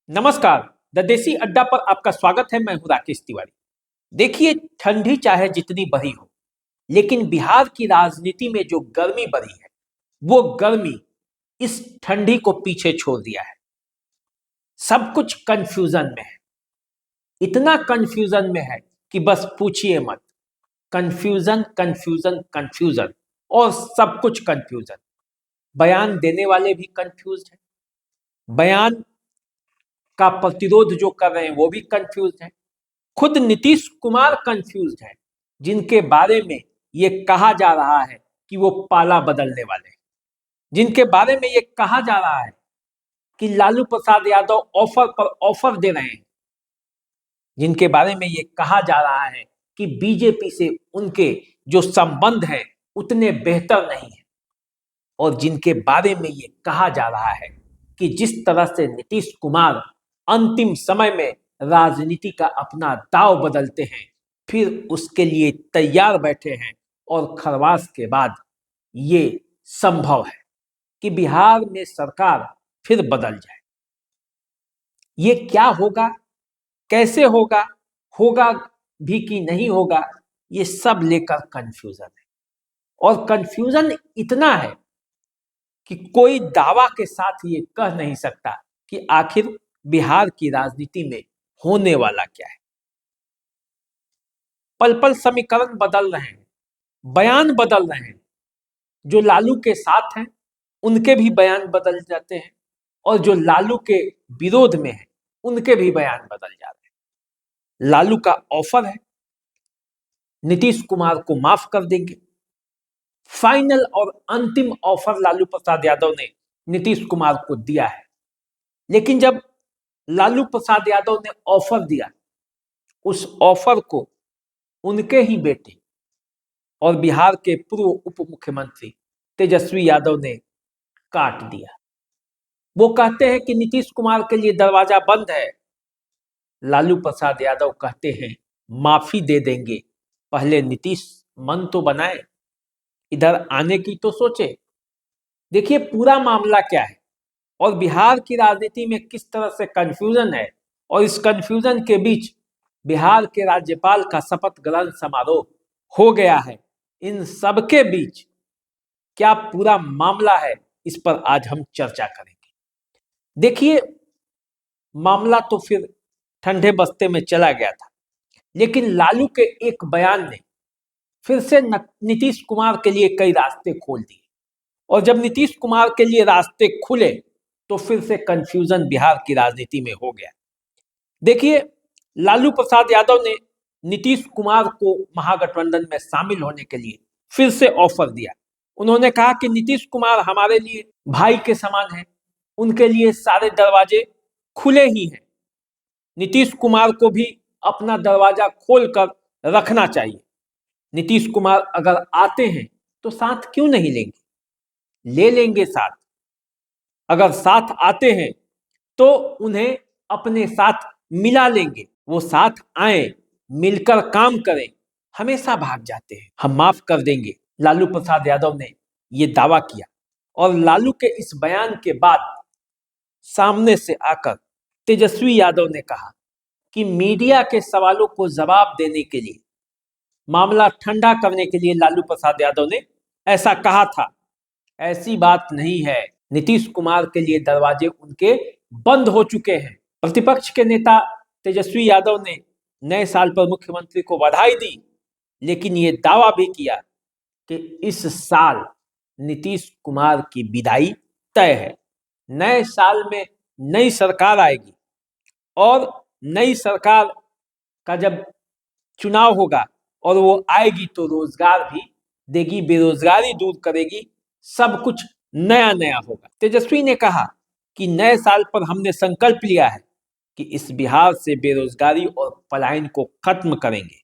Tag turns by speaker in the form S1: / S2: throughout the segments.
S1: नमस्कार। द देसी अड्डा पर आपका स्वागत है। मैं हूं राकेश तिवारी। देखिए, ठंडी चाहे जितनी बढ़ी हो, लेकिन बिहार की राजनीति में जो गर्मी बढ़ी है, वो गर्मी इस ठंडी को पीछे छोड़ दिया है। सब कुछ कंफ्यूजन में है। इतना कंफ्यूजन में है कि बस पूछिए मत। कंफ्यूजन कंफ्यूजन कंफ्यूजन और सब कुछ कंफ्यूजन। बयान देने वाले भी कंफ्यूज हैं। बयान का प्रतिरोध जो कर रहे हैं वो भी कंफ्यूज हैं। खुद नीतीश कुमार कंफ्यूज हैं, जिनके बारे में ये कहा जा रहा है कि वो पाला बदलने वाले हैं, जिनके बारे में ये कहा जा रहा है कि लालू प्रसाद यादव ऑफर पर ऑफर दे रहे हैं, जिनके बारे में ये कहा जा रहा है कि बीजेपी से उनके जो संबंध हैं उतने बेहतर नहीं है, और जिनके बारे में ये कहा जा रहा है कि जिस तरह से नीतीश कुमार अंतिम समय में राजनीति का अपना दाव बदलते हैं, फिर उसके लिए तैयार बैठे हैं, और खरवास के बाद ये संभव है कि बिहार में सरकार फिर बदल जाए। ये क्या होगा, कैसे होगा, होगा भी कि नहीं होगा, ये सब लेकर कंफ्यूजन है। और कंफ्यूजन इतना है कि कोई दावा के साथ ये कह नहीं सकता कि आखिर बिहार की राजनीति में होने वाला क्या है। पल पल समीकरण बदल रहे हैं, बयान बदल रहे हैं। जो लालू के साथ हैं उनके भी बयान बदल जाते हैं, और जो लालू के विरोध में हैं उनके भी बयान बदल जाते हैं। लालू का ऑफर है, नीतीश कुमार को माफ कर देंगे। फाइनल और अंतिम ऑफर लालू प्रसाद यादव ने नीतीश कुमार को दिया है। लेकिन जब लालू प्रसाद यादव ने ऑफर दिया, उस ऑफर को उनके ही बेटे और बिहार के पूर्व उप मुख्यमंत्री तेजस्वी यादव ने काट दिया। वो कहते हैं कि नीतीश कुमार के लिए दरवाजा बंद है। लालू प्रसाद यादव कहते हैं माफी दे देंगे, पहले नीतीश मन तो बनाए, इधर आने की तो सोचे। देखिए पूरा मामला क्या है और बिहार की राजनीति में किस तरह से कंफ्यूजन है, और इस कंफ्यूजन के बीच बिहार के राज्यपाल का शपथ ग्रहण समारोह हो गया है। इन सब के बीच क्या पूरा मामला है, इस पर आज हम चर्चा करेंगे। देखिए, मामला तो फिर ठंडे बस्ते में चला गया था, लेकिन लालू के एक बयान ने फिर से नीतीश कुमार के लिए कई रास्ते खोल दिए, और जब नीतीश कुमार के लिए रास्ते खुले तो फिर से कंफ्यूजन बिहार की राजनीति में हो गया। देखिए, लालू प्रसाद यादव ने नीतीश कुमार को महागठबंधन में शामिल होने के लिए फिर से ऑफर दिया। उन्होंने कहा कि नीतीश कुमार हमारे लिए भाई के समान हैं, उनके लिए सारे दरवाजे खुले ही हैं। नीतीश कुमार को भी अपना दरवाजा खोलकर रखना चाहिए। नीतीश कुमार अगर आते हैं तो साथ क्यों नहीं लेंगे, ले लेंगे साथ। अगर साथ आते हैं तो उन्हें अपने साथ मिला लेंगे। वो साथ आए, मिलकर काम करें। हमेशा भाग जाते हैं, हम माफ कर देंगे। लालू प्रसाद यादव ने यह दावा किया, और लालू के इस बयान के बाद सामने से आकर तेजस्वी यादव ने कहा कि मीडिया के सवालों को जवाब देने के लिए, मामला ठंडा करने के लिए लालू प्रसाद यादव ने ऐसा कहा था। ऐसी बात नहीं है, नीतीश कुमार के लिए दरवाजे उनके बंद हो चुके हैं। प्रतिपक्ष के नेता तेजस्वी यादव ने नए साल पर मुख्यमंत्री को बधाई दी, लेकिन ये दावा भी किया कि इस साल नीतीश कुमार की विदाई तय है। नए साल में नई सरकार आएगी, और नई सरकार का जब चुनाव होगा और वो आएगी तो रोजगार भी देगी, बेरोजगारी दूर करेगी, सब कुछ नया नया होगा। तेजस्वी ने कहा कि नए साल पर हमने संकल्प लिया है कि इस बिहार से बेरोजगारी और पलायन को खत्म करेंगे,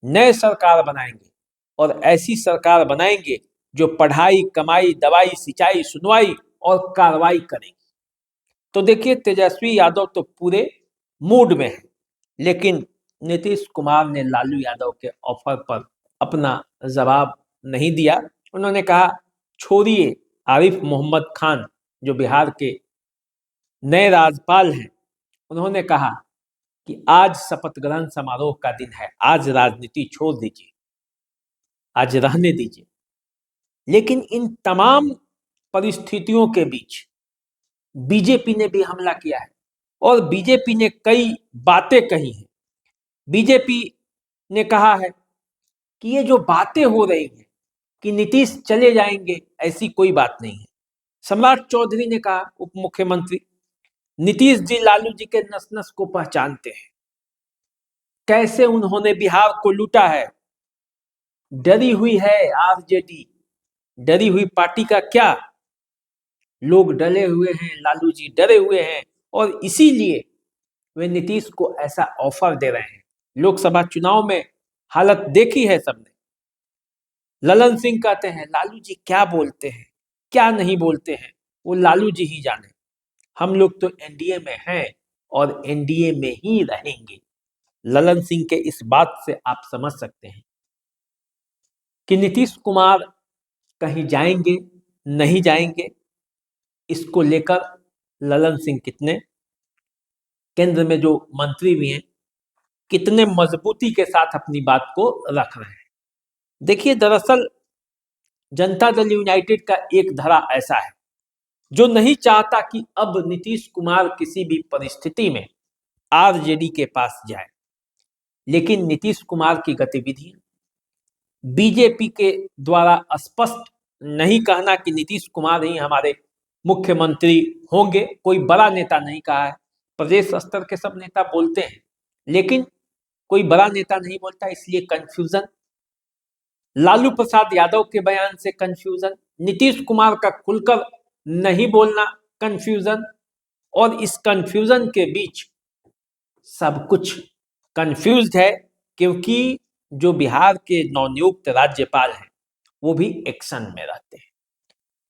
S1: नए सरकार बनाएंगे, और ऐसी सरकार बनाएंगे जो पढ़ाई, कमाई, दवाई, सिंचाई, सुनवाई और कार्रवाई करेगी। तो देखिए, तेजस्वी यादव तो पूरे मूड में है, लेकिन नीतीश कुमार ने लालू यादव के ऑफर पर अपना जवाब नहीं दिया। उन्होंने कहा छोड़िए, आरिफ मोहम्मद खान जो बिहार के नए राज्यपाल हैं उन्होंने कहा कि आज शपथ ग्रहण समारोह का दिन है, आज राजनीति छोड़ दीजिए, आज रहने दीजिए। लेकिन इन तमाम परिस्थितियों के बीच बीजेपी ने भी हमला किया है और बीजेपी ने कई बातें कही हैं। बीजेपी ने कहा है कि ये जो बातें हो रही हैं कि नीतीश चले जाएंगे, ऐसी कोई बात नहीं है। सम्राट चौधरी ने कहा, उप मुख्यमंत्री, नीतीश जी लालू जी के नस नस को पहचानते हैं, कैसे उन्होंने बिहार को लूटा है। डरी हुई है आरजेडी, डरी हुई पार्टी का क्या, लोग डरे हुए हैं, लालू जी डरे हुए हैं और इसीलिए वे नीतीश को ऐसा ऑफर दे रहे हैं। लोकसभा चुनाव में हालत देखी है सबने। ललन सिंह कहते हैं लालू जी क्या बोलते हैं, क्या नहीं बोलते हैं, वो लालू जी ही जाने। हम लोग तो एनडीए में हैं और एनडीए में ही रहेंगे। ललन सिंह के इस बात से आप समझ सकते हैं कि नीतीश कुमार कहीं जाएंगे नहीं जाएंगे, इसको लेकर ललन सिंह कितने, केंद्र में जो मंत्री भी हैं, कितने मजबूती के साथ अपनी बात को रख रहे हैं। देखिए, दरअसल जनता दल यूनाइटेड का एक धड़ा ऐसा है जो नहीं चाहता कि अब नीतीश कुमार किसी भी परिस्थिति में आरजेडी के पास जाए। लेकिन नीतीश कुमार की गतिविधि बीजेपी के द्वारा स्पष्ट नहीं कहना कि नीतीश कुमार ही हमारे मुख्यमंत्री होंगे, कोई बड़ा नेता नहीं कहा है। प्रदेश स्तर के सब नेता बोलते हैं, लेकिन कोई बड़ा नेता नहीं बोलता, इसलिए कंफ्यूजन। लालू प्रसाद यादव के बयान से कंफ्यूजन, नीतीश कुमार का खुलकर नहीं बोलना कंफ्यूजन, और इस कंफ्यूजन के बीच सब कुछ कंफ्यूज्ड है, क्योंकि जो बिहार के नवनियुक्त राज्यपाल हैं वो भी एक्शन में रहते हैं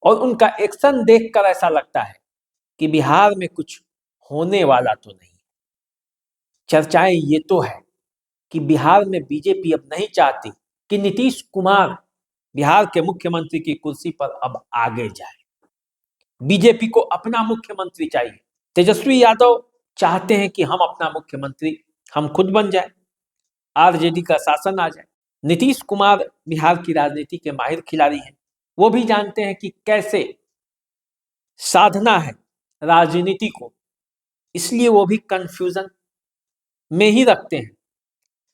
S1: और उनका एक्शन देखकर ऐसा लगता है कि बिहार में कुछ होने वाला तो नहीं। चर्चाएं ये तो है कि बिहार में बीजेपी अब नहीं चाहती कि नीतीश कुमार बिहार के मुख्यमंत्री की कुर्सी पर अब आगे जाए। बीजेपी को अपना मुख्यमंत्री चाहिए। तेजस्वी यादव चाहते हैं कि हम अपना मुख्यमंत्री हम खुद बन जाए, आरजेडी का शासन आ जाए। नीतीश कुमार बिहार की राजनीति के माहिर खिलाड़ी हैं, वो भी जानते हैं कि कैसे साधना है राजनीति को, इसलिए वो भी कंफ्यूजन में ही रखते हैं,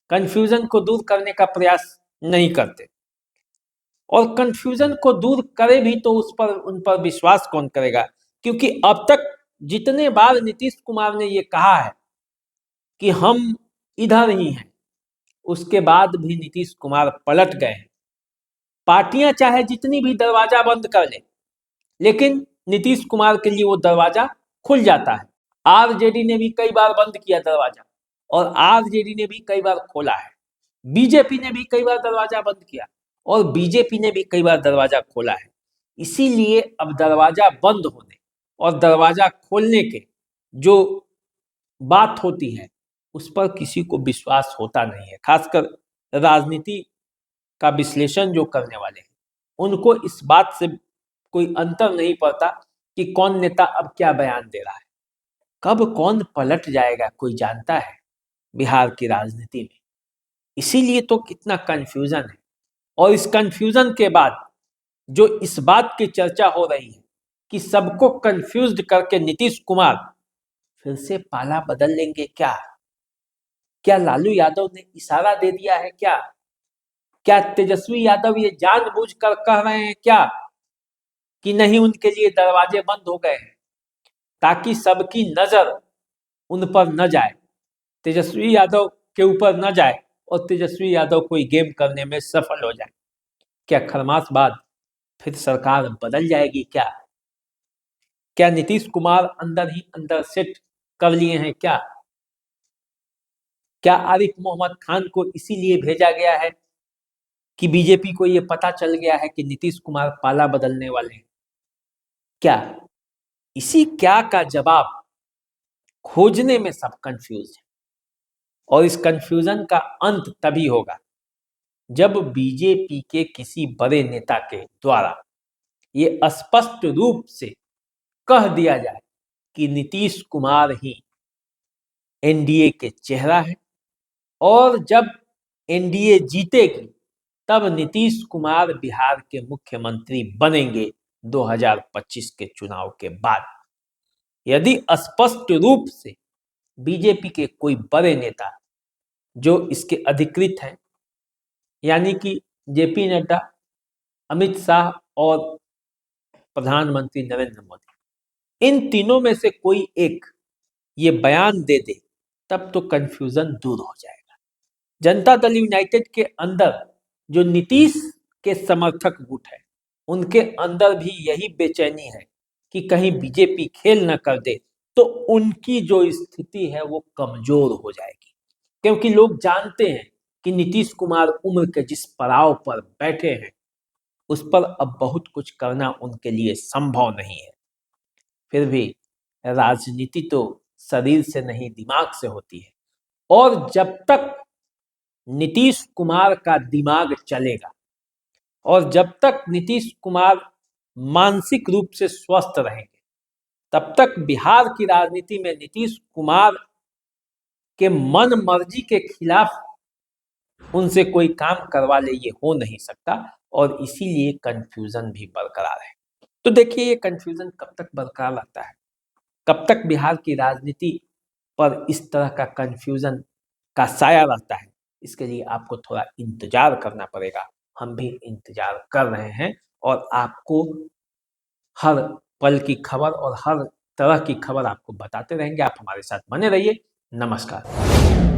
S1: कंफ्यूजन को दूर करने का प्रयास नहीं करते। और कंफ्यूजन को दूर करे भी तो उन पर विश्वास कौन करेगा, क्योंकि अब तक जितने बार नीतीश कुमार ने ये कहा है कि हम इधर ही हैं, उसके बाद भी नीतीश कुमार पलट गए हैं। पार्टियां चाहे जितनी भी दरवाजा बंद कर ले, लेकिन नीतीश कुमार के लिए वो दरवाजा खुल जाता है। आरजेडी ने भी कई बार बंद किया दरवाजा और आरजेडी ने भी कई बार खोला है। बीजेपी ने भी कई बार दरवाजा बंद किया और बीजेपी ने भी कई बार दरवाजा खोला है। इसीलिए अब दरवाजा बंद होने और दरवाजा खोलने के जो बात होती है उस पर किसी को विश्वास होता नहीं है। खासकर राजनीति का विश्लेषण जो करने वाले हैं, उनको इस बात से कोई अंतर नहीं पड़ता कि कौन नेता अब क्या बयान दे रहा है, कब कौन पलट जाएगा, कोई जानता है बिहार की राजनीति में। इसीलिए तो कितना कंफ्यूजन है। और इस कंफ्यूजन के बाद जो इस बात की चर्चा हो रही है कि सबको कंफ्यूज्ड करके नीतीश कुमार फिर से पाला बदल लेंगे क्या? क्या लालू यादव ने इशारा दे दिया है क्या? क्या तेजस्वी यादव ये जानबूझकर कह रहे हैं क्या कि नहीं, उनके लिए दरवाजे बंद हो गए हैं ताकि सबकी नजर उन पर न जाए, तेजस्वी यादव के ऊपर न जाए और तेजस्वी यादव कोई गेम करने में सफल हो जाए? क्या खरमास बाद फिर सरकार बदल जाएगी क्या? क्या नीतीश कुमार अंदर ही अंदर सेट कर लिए हैं क्या? क्या आरिफ मोहम्मद खान को इसीलिए भेजा गया है कि बीजेपी को यह पता चल गया है कि नीतीश कुमार पाला बदलने वाले हैं? क्या इसी क्या का जवाब खोजने में सब कंफ्यूज है। और इस कंफ्यूजन का अंत तभी होगा जब बीजेपी के किसी बड़े नेता के द्वारा ये स्पष्ट रूप से कह दिया जाए कि नीतीश कुमार ही एनडीए के चेहरा हैं और जब एनडीए जीतेगी तब नीतीश कुमार बिहार के मुख्यमंत्री बनेंगे 2025 के चुनाव के बाद। यदि स्पष्ट रूप से बीजेपी के कोई बड़े नेता जो इसके अधिकृत हैं, यानी कि जेपी नड्डा, अमित शाह और प्रधानमंत्री नरेंद्र मोदी, इन तीनों में से कोई एक ये बयान दे दे तब तो कंफ्यूजन दूर हो जाएगा। जनता दल यूनाइटेड के अंदर जो नीतीश के समर्थक गुट है, उनके अंदर भी यही बेचैनी है कि कहीं बीजेपी खेल न कर दे तो उनकी जो स्थिति है वो कमजोर हो जाएगी, क्योंकि लोग जानते हैं कि नीतीश कुमार उम्र के जिस पड़ाव पर बैठे हैं उस पर अब बहुत कुछ करना उनके लिए संभव नहीं है। फिर भी राजनीति तो शरीर से नहीं दिमाग से होती है, और जब तक नीतीश कुमार का दिमाग चलेगा और जब तक नीतीश कुमार मानसिक रूप से स्वस्थ रहेंगे तब तक बिहार की राजनीति में नीतीश कुमार के मन मर्जी के खिलाफ उनसे कोई काम करवा ले ये हो नहीं सकता, और इसीलिए कंफ्यूजन भी बरकरार है। तो देखिए ये कंफ्यूजन कब तक बरकरार रहता है, कब तक बिहार की राजनीति पर इस तरह का कंफ्यूजन का साया रहता है, इसके लिए आपको थोड़ा इंतजार करना पड़ेगा। हम भी इंतजार कर रहे हैं और आपको हर पल की खबर और हर तरह की खबर आपको बताते रहेंगे। आप हमारे साथ बने रहिए। नमस्कार।